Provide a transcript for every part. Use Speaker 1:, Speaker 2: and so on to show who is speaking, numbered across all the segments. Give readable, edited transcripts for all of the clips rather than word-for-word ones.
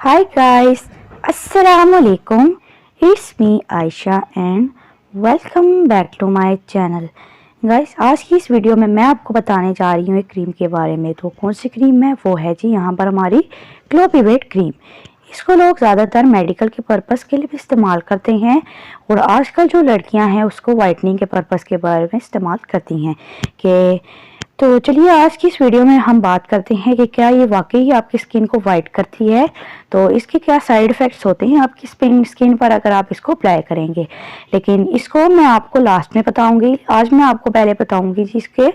Speaker 1: Hi guys, Assalamualaikum. It's me Aisha and welcome back to my channel. Guys आज की इस video में मैं आपको बताने जा रही हूँ एक क्रीम के बारे में। तो कौन सी क्रीम है वो है जी यहाँ पर हमारी ग्लो पिवेट क्रीम। इसको लोग ज़्यादातर मेडिकल के पर्पस के लिए भी इस्तेमाल करते हैं और आजकल जो लड़कियां हैं उसको वाइटनिंग के पर्पस के बारे में इस्तेमाल करती हैं कि तो चलिए आज की इस वीडियो में हम बात करते हैं कि क्या ये वाकई आपकी स्किन को वाइट करती है, तो इसके क्या साइड इफ़ेक्ट्स होते हैं आपकी स्किन पर अगर आप इसको अप्लाई करेंगे। लेकिन इसको मैं आपको लास्ट में बताऊंगी। आज मैं आपको पहले बताऊंगी जी इसके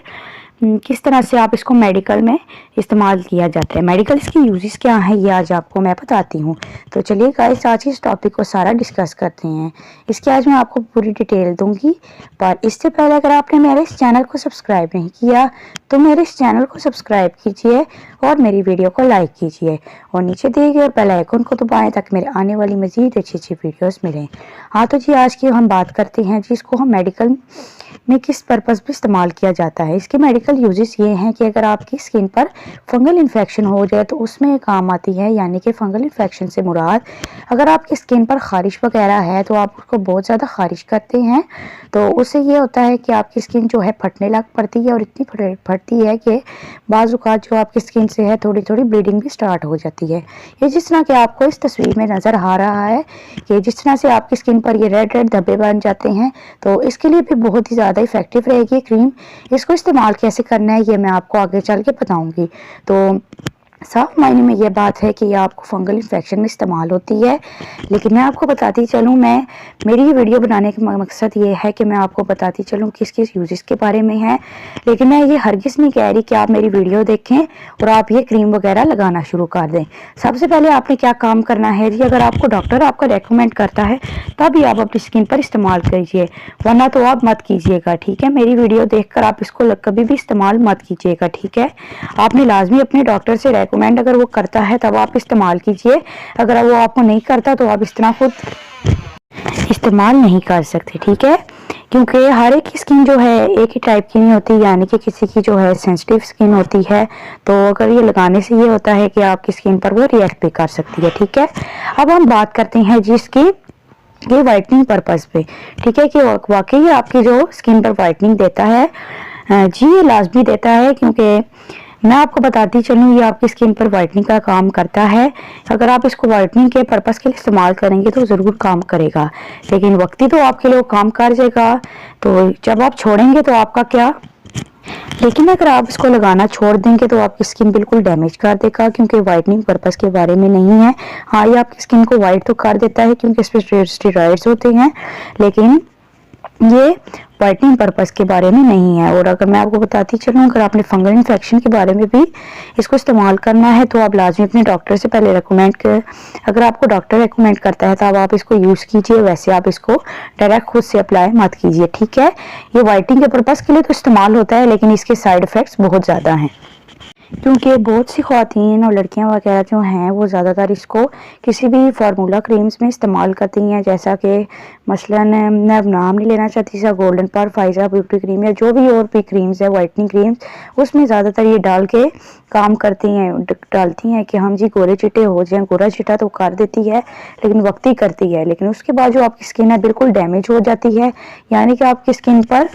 Speaker 1: किस तरह से आप इसको मेडिकल में इस्तेमाल किया जाता है, मेडिकल इसकी यूजेस क्या है ये आज आपको मैं बताती हूँ। तो चलिए गाइस आज इस टॉपिक को सारा डिस्कस करते हैं। इसकी आज मैं आपको पूरी डिटेल दूंगी, पर इससे पहले अगर आपने मेरे इस चैनल को सब्सक्राइब नहीं किया तो मेरे इस चैनल को सब्सक्राइब कीजिए और मेरी वीडियो को लाइक कीजिए और नीचे दिए गए बेल आइकन को दबाएं ताकि मेरे आने वाली मजीद अच्छी वीडियोस मिलें। हाँ तो जी आज की हम बात करते हैं जिसको हम मेडिकल में किस पर्पस पे इस्तेमाल किया जाता है। इसके मेडिकल यूजेस ये हैं कि अगर आपकी स्किन पर फंगल इन्फेक्शन हो जाए तो उसमें काम आती है। यानी कि फंगल इन्फेक्शन से मुराद अगर आपकी स्किन पर खारिश वगैरह है तो आप उसको बहुत ज़्यादा खारिश करते हैं तो उससे ये होता है कि आपकी स्किन जो है फटने लग पड़ती है और इतनी फटती है कि बाज़ औक़ात जो आपकी स्किन से है थोड़ी थोड़ी ब्लीडिंग भी स्टार्ट हो जाती है। ये जिस तरह कि आपको इस तस्वीर में नज़र आ रहा है कि जिस तरह से आपकी स्किन पर ये रेड रेड धब्बे बन जाते हैं, तो इसके लिए भी बहुत ही ज़्यादा इफेक्टिव रहेगी क्रीम। इसको इस्तेमाल कैसे करना है ये मैं आपको आगे चल के बताऊंगी। तो साफ मायने में ये बात है कि ये आपको फंगल इन्फेक्शन में इस्तेमाल होती है। लेकिन मैं आपको बताती चलूँ, मेरी वीडियो बनाने का मकसद ये है कि मैं आपको बताती चलूँ किस किस यूजेस के बारे में है। लेकिन मैं ये हरगिज़ नहीं कह रही कि आप मेरी वीडियो देखें और आप ये क्रीम वगैरह लगाना शुरू कर दें। सबसे पहले आपने क्या काम करना है जी, अगर आपको डॉक्टर आपका रेकमेंड करता है तभी आप अपनी स्किन पर इस्तेमाल कीजिए, वरना तो आप मत कीजिएगा। ठीक है, मेरी वीडियो देखकर आप इसको कभी भी इस्तेमाल मत कीजिएगा। ठीक है, आपने लाजमी अपने डॉक्टर से रेकमेंड अगर वो करता है तब आप इस्तेमाल कीजिए। अगर वो आपको नहीं करता तो आप इस तरह खुद इस्तेमाल नहीं कर सकते। ठीक है, क्योंकि हर एक की स्किन जो है एक ही टाइप की नहीं होती। यानी कि किसी की जो है सेंसिटिव स्किन होती है, तो अगर ये लगाने से ये होता है कि आपकी स्किन पर वो रिएक्ट भी कर सकती है। ठीक है, अब हम बात करते हैं जिसकी ये वाइटनिंग पर्पस पे। ठीक है, कि वाकई आपकी जो स्किन पर वाइटनिंग देता है जी, ये लाजमी देता है। क्योंकि मैं आपको बताती चलूँ ये आपकी स्किन पर वाइटनिंग का काम करता है। अगर आप इसको वाइटनिंग के पर्पस के लिए इस्तेमाल करेंगे तो ज़रूर काम करेगा, लेकिन वक्ती तो आपके लिए काम कर जाएगा। तो जब आप छोड़ेंगे तो आपका क्या, लेकिन अगर आप इसको लगाना छोड़ देंगे तो आपकी स्किन बिल्कुल डैमेज कर देगा, क्योंकि वाइटनिंग पर्पस के बारे में नहीं है। हाँ, ये आपकी स्किन को वाइट तो कर देता है क्योंकि इसमें स्टेरॉइड्स होते हैं, लेकिन ये वाइटनिंग पर्पस के बारे में नहीं है। और अगर मैं आपको बताती चलूँ, अगर आपने फंगल इन्फेक्शन के बारे में भी इसको इस्तेमाल करना है तो आप लाजमी अपने डॉक्टर से पहले रेकमेंड कर, अगर आपको डॉक्टर रेकमेंड करता है तब आप इसको यूज़ कीजिए, वैसे आप इसको डायरेक्ट खुद से अप्लाई मत कीजिए। ठीक है, ये वाइटनिंग के पर्पस के लिए तो इस्तेमाल होता है, लेकिन इसके साइड इफ़ेक्ट्स बहुत ज़्यादा हैं। क्योंकि बहुत सी ख़वातीन और लड़कियां वगैरह जो हैं वो ज़्यादातर इसको किसी भी फार्मूला क्रीम्स में इस्तेमाल करती हैं, जैसा कि मसलन मैं अब नाम नहीं लेना चाहती, जैसा गोल्डन पर फाइजा ब्यूटी क्रीम या जो भी और भी क्रीम्स है वाइटनिंग क्रीम्स, उसमें ज़्यादातर ये डाल के काम करती हैं, डालती हैं कि हम जी गोरे चिट्टे हो जाएं। गोरा चिट्टा तो कर देती है लेकिन वक्ती करती है, लेकिन उसके बाद जो आपकी स्किन है बिल्कुल डैमेज हो जाती है। यानी कि आपकी स्किन पर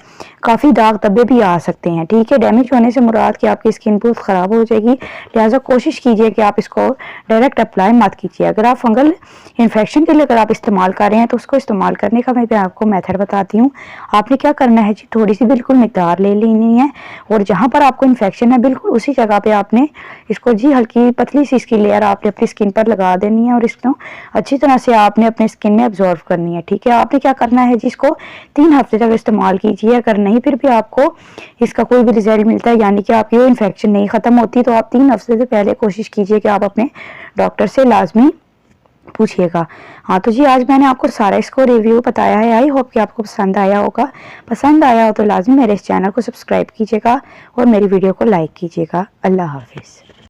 Speaker 1: काफ़ी दाग धब्बे भी आ सकते हैं। ठीक है, डैमेज होने से मुराद कि आपकी स्किन बहुत ख़राब हो जाएगी। लिहाजा कोशिश कीजिए कि आप इसको डायरेक्ट अप्लाई मत कीजिए। अगर आप फंगल इन्फेक्शन के लिए अगर आप इस्तेमाल कर रहे हैं तो उसको इस्तेमाल करने का मैं आपको मेथड बताती हूँ। आपने क्या करना है जी, थोड़ी सी बिल्कुल मिकदार ले लेनी है और जहाँ पर आपको इन्फेक्शन है बिल्कुल उसी जगह पे आपने इसको जी हल्की पतली सी इसकी लेयर आपने अपनी स्किन पर लगा देनी है और इसको अच्छी तरह से आपने अपने स्किन में अब्जॉर्व करनी है। ठीक है, आपने क्या करना है जी, इसको 3 हफ्ते तक इस्तेमाल कीजिए। अगर नहीं फिर भी आपको इसका कोई भी रिजल्ट मिलता है, यानी कि आपकी वो इन्फेक्शन नहीं ख़त्म होती, तो आप 3 हफ्ते से पहले कोशिश कीजिए कि आप अपने डॉक्टर से लाजमी पूछिएगा। हाँ तो जी आज मैंने आपको सारा इसको रिव्यू बताया है। आई होप कि आपको पसंद आया होगा। पसंद आया हो तो लाजमी मेरे इस चैनल को सब्सक्राइब कीजिएगा और मेरी वीडियो को लाइक कीजिएगा। अल्लाह हाफिज़।